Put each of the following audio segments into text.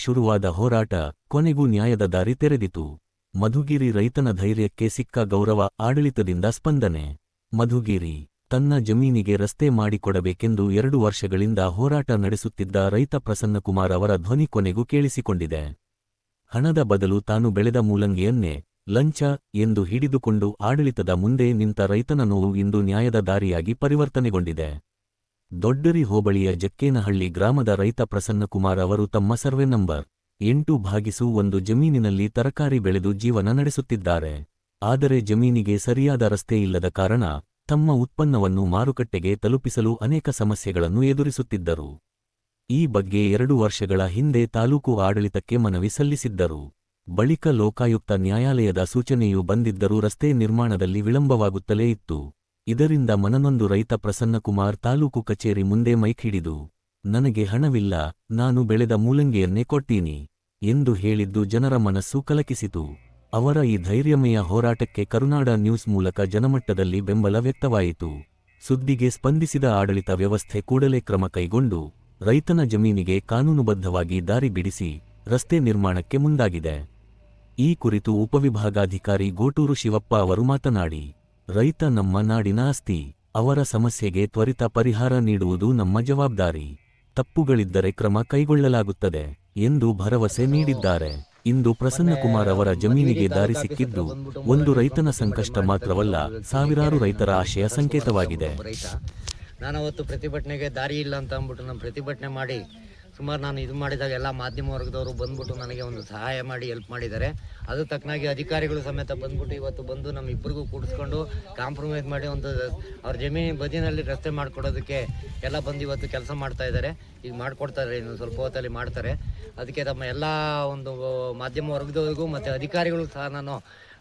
ಶುರುವಾದ ಹೋರಾಟ ಕೊನೆಗೂ ನ್ಯಾಯದ ದಾರಿ ತೆರೆದಿತು. ಮಧುಗಿರಿ ರೈತನ ಧೈರ್ಯಕ್ಕೆ ಸಿಕ್ಕ ಗೌರವ, ಆಡಳಿತದಿಂದ ಸ್ಪಂದನೆ. ಮಧುಗಿರಿ ತನ್ನ ಜಮೀನಿಗೆ ರಸ್ತೆ ಮಾಡಿಕೊಡಬೇಕೆಂದು 2 ವರ್ಷಗಳಿಂದ ಹೋರಾಟ ನಡೆಸುತ್ತಿದ್ದ ರೈತ ಪ್ರಸನ್ನಕುಮಾರ್ ಅವರ ಧ್ವನಿ ಕೊನೆಗೂ ಕೇಳಿಸಿಕೊಂಡಿದೆ. ಹಣದ ಬದಲು ತಾನು ಬೆಳೆದ ಮೂಲಂಗಿಯನ್ನೇ ಲಂಚ ಎಂದು ಹಿಡಿದುಕೊಂಡು ಆಡಳಿತದ ಮುಂದೆ ನಿಂತ ರೈತನ ನೋವು ಇಂದು ನ್ಯಾಯದ ದಾರಿಯಾಗಿ ಪರಿವರ್ತನೆಗೊಂಡಿದೆ. ದೊಡ್ಡರಿ ಹೋಬಳಿಯ ಜಕ್ಕೇನಹಳ್ಳಿ ಗ್ರಾಮದ ರೈತ ಪ್ರಸನ್ನಕುಮಾರ್ ಅವರು ತಮ್ಮ ಸರ್ವೆ ನಂಬರ್ 8/1 ಜಮೀನಿನಲ್ಲಿ ತರಕಾರಿ ಬೆಳೆದು ಜೀವನ ನಡೆಸುತ್ತಿದ್ದಾರೆ. ಆದರೆ ಜಮೀನಿಗೆ ಸರಿಯಾದ ರಸ್ತೆ ಇಲ್ಲದ ಕಾರಣ ತಮ್ಮ ಉತ್ಪನ್ನವನ್ನು ಮಾರುಕಟ್ಟೆಗೆ ತಲುಪಿಸಲು ಅನೇಕ ಸಮಸ್ಯೆಗಳನ್ನು ಎದುರಿಸುತ್ತಿದ್ದರು. ಈ ಬಗ್ಗೆ 2 ವರ್ಷಗಳ ಹಿಂದೆ ತಾಲೂಕು ಆಡಳಿತಕ್ಕೆ ಮನವಿ ಸಲ್ಲಿಸಿದ್ದರು. ಬಳಿಕ ಲೋಕಾಯುಕ್ತ ನ್ಯಾಯಾಲಯದ ಸೂಚನೆಯೂ ಬಂದಿದ್ದರೂ ರಸ್ತೆ ನಿರ್ಮಾಣದಲ್ಲಿ ವಿಳಂಬವಾಗುತ್ತಲೇ ಇತ್ತು. ಇದರಿಂದ ಮನನೊಂದು ರೈತ ಪ್ರಸನ್ನಕುಮಾರ್ ತಾಲೂಕು ಕಚೇರಿ ಮುಂದೆ ಮೈಕ್ ಹಿಡಿದು, ನನಗೆ ಹಣವಿಲ್ಲ, ನಾನು ಬೆಳೆದ ಮೂಲಂಗಿಯನ್ನೇ ಕೊಡ್ತೀನಿ ಎಂದು ಹೇಳಿದ್ದು ಜನರ ಮನಸ್ಸು ಕಲಕಿಸಿತು. ಅವರ ಈ ಧೈರ್ಯಮಯ ಹೋರಾಟಕ್ಕೆ ಕರುನಾಡ ನ್ಯೂಸ್ ಮೂಲಕ ಜನಮಟ್ಟದಲ್ಲಿ ಬೆಂಬಲ ವ್ಯಕ್ತವಾಯಿತು. ಸುದ್ದಿಗೆ ಸ್ಪಂದಿಸಿದ ಆಡಳಿತ ವ್ಯವಸ್ಥೆ ಕೂಡಲೇ ಕ್ರಮ ಕೈಗೊಂಡು ರೈತನ ಜಮೀನಿಗೆ ಕಾನೂನುಬದ್ಧವಾಗಿ ದಾರಿ ಬಿಡಿಸಿ ರಸ್ತೆ ನಿರ್ಮಾಣಕ್ಕೆ ಮುಂದಾಗಿದೆ. ಈ ಕುರಿತು ಉಪವಿಭಾಗಾಧಿಕಾರಿ ಗೋಟೂರು ಶಿವಪ್ಪ ಅವರು ಮಾತನಾಡಿ, ರೈತ ನಮ್ಮ ನಾಡಿನ ಆಸ್ತಿ, ಅವರ ಸಮಸ್ಯೆಗೆ ತ್ವರಿತ ಪರಿಹಾರ ನೀಡುವುದು ನಮ್ಮ ಜವಾಬ್ದಾರಿ. ತಪ್ಪುಗಳಿದ್ದರೆ ಕ್ರಮ ಕೈಗೊಳ್ಳಲಾಗುತ್ತದೆ ಎಂದು ಭರವಸೆ ನೀಡಿದ್ದಾರೆ. ಇಂದು ಪ್ರಸನ್ನಕುಮಾರ್ ಅವರ ಜಮೀನಿಗೆ ದಾರಿ ಸಿಕ್ಕಿದ್ದು ಒಂದು ರೈತನ ಸಂಕಷ್ಟ ಮಾತ್ರವಲ್ಲ, ಸಾವಿರಾರು ರೈತರ ಆಶಯ ಸಂಕೇತವಾಗಿದೆ. ನಾನವತ್ತು ಪ್ರತಿಭಟನೆಗೆ ದಾರಿ ಇಲ್ಲ ಅಂತ ಅಂದ್ಬಿಟ್ಟು ನಾನು ಪ್ರತಿಭಟನೆ ಮಾಡಿ ಸುಮಾರು ನಾನು ಇದು ಮಾಡಿದಾಗ ಎಲ್ಲ ಮಾಧ್ಯಮ ವರ್ಗದವರು ಬಂದ್ಬಿಟ್ಟು ನನಗೆ ಒಂದು ಸಹಾಯ ಮಾಡಿ ಹೆಲ್ಪ್ ಮಾಡಿದ್ದಾರೆ. ಅದು ತಕ್ಕನಾಗಿ ಅಧಿಕಾರಿಗಳು ಸಮೇತ ಬಂದ್ಬಿಟ್ಟು ಇವತ್ತು ಬಂದು ನಮ್ಮ ಇಬ್ಬರಿಗೂ ಕೂಡಿಸ್ಕೊಂಡು ಕಾಂಪ್ರಮೈಸ್ ಮಾಡಿ ಒಂದು ಅವ್ರ ಜಮೀನು ಬದಿನಲ್ಲಿ ರಸ್ತೆ ಮಾಡಿಕೊಡೋದಕ್ಕೆ ಎಲ್ಲ ಬಂದು ಇವತ್ತು ಕೆಲಸ ಮಾಡ್ತಾ ಇದ್ದಾರೆ. ಈಗ ಮಾಡಿಕೊಡ್ತಾರೆ, ಇನ್ನು ಸ್ವಲ್ಪ ಹೊತ್ತಲ್ಲಿ ಮಾಡ್ತಾರೆ. ಅದಕ್ಕೆ ತಮ್ಮ ಎಲ್ಲ ಒಂದು ಮಾಧ್ಯಮ ವರ್ಗದವರಿಗೂ ಮತ್ತು ಅಧಿಕಾರಿಗಳಿಗೂ ಸಹ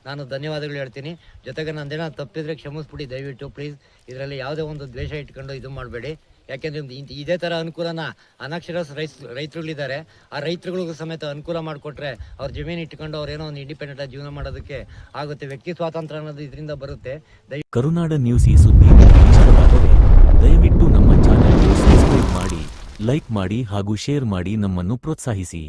ನಾನು ಧನ್ಯವಾದಗಳು ಹೇಳ್ತೀನಿ. ಜೊತೆಗೆ ನಂದೇನೋ ತಪ್ಪಿದ್ರೆ ಕ್ಷಮಿಸ್ಬಿಡಿ ದಯವಿಟ್ಟು ಪ್ಲೀಸ್. ಇದರಲ್ಲಿ ಯಾವುದೇ ಒಂದು ದ್ವೇಷ ಇಟ್ಕೊಂಡು ಇದು ಮಾಡಬೇಡಿ. ಯಾಕೆಂದರೆ ಇದೇ ಥರ ಅನುಕೂಲನ ಅನಕ್ಷರಸ್ಥ ರೈತರುಗಳಿದ್ದಾರೆ, ಆ ರೈತರುಗಳಿಗೂ ಸಮೇತ ಅನುಕೂಲ ಮಾಡಿಕೊಟ್ರೆ ಅವ್ರ ಜಮೀನು ಇಟ್ಕೊಂಡು ಅವ್ರೇನೋ ಒಂದು ಇಂಡಿಪೆಂಡೆಂಟ್ ಜೀವನ ಮಾಡೋದಕ್ಕೆ ಆಗುತ್ತೆ. ವ್ಯಕ್ತಿ ಸ್ವಾತಂತ್ರ್ಯ ಅನ್ನೋದು ಇದರಿಂದ ಬರುತ್ತೆ. ಕರುನಾಡ ನ್ಯೂಸ್ ಈ ಸುದ್ದಿ ಇಷ್ಟವಾದರೆ ದಯವಿಟ್ಟು ನಮ್ಮ ಚಾನೆಲ್ಗೆ ಸಬ್ಸ್ಕ್ರೈಬ್ ಮಾಡಿ, ಲೈಕ್ ಮಾಡಿ ಹಾಗೂ ಶೇರ್ ಮಾಡಿ ನಮ್ಮನ್ನು ಪ್ರೋತ್ಸಾಹಿಸಿ.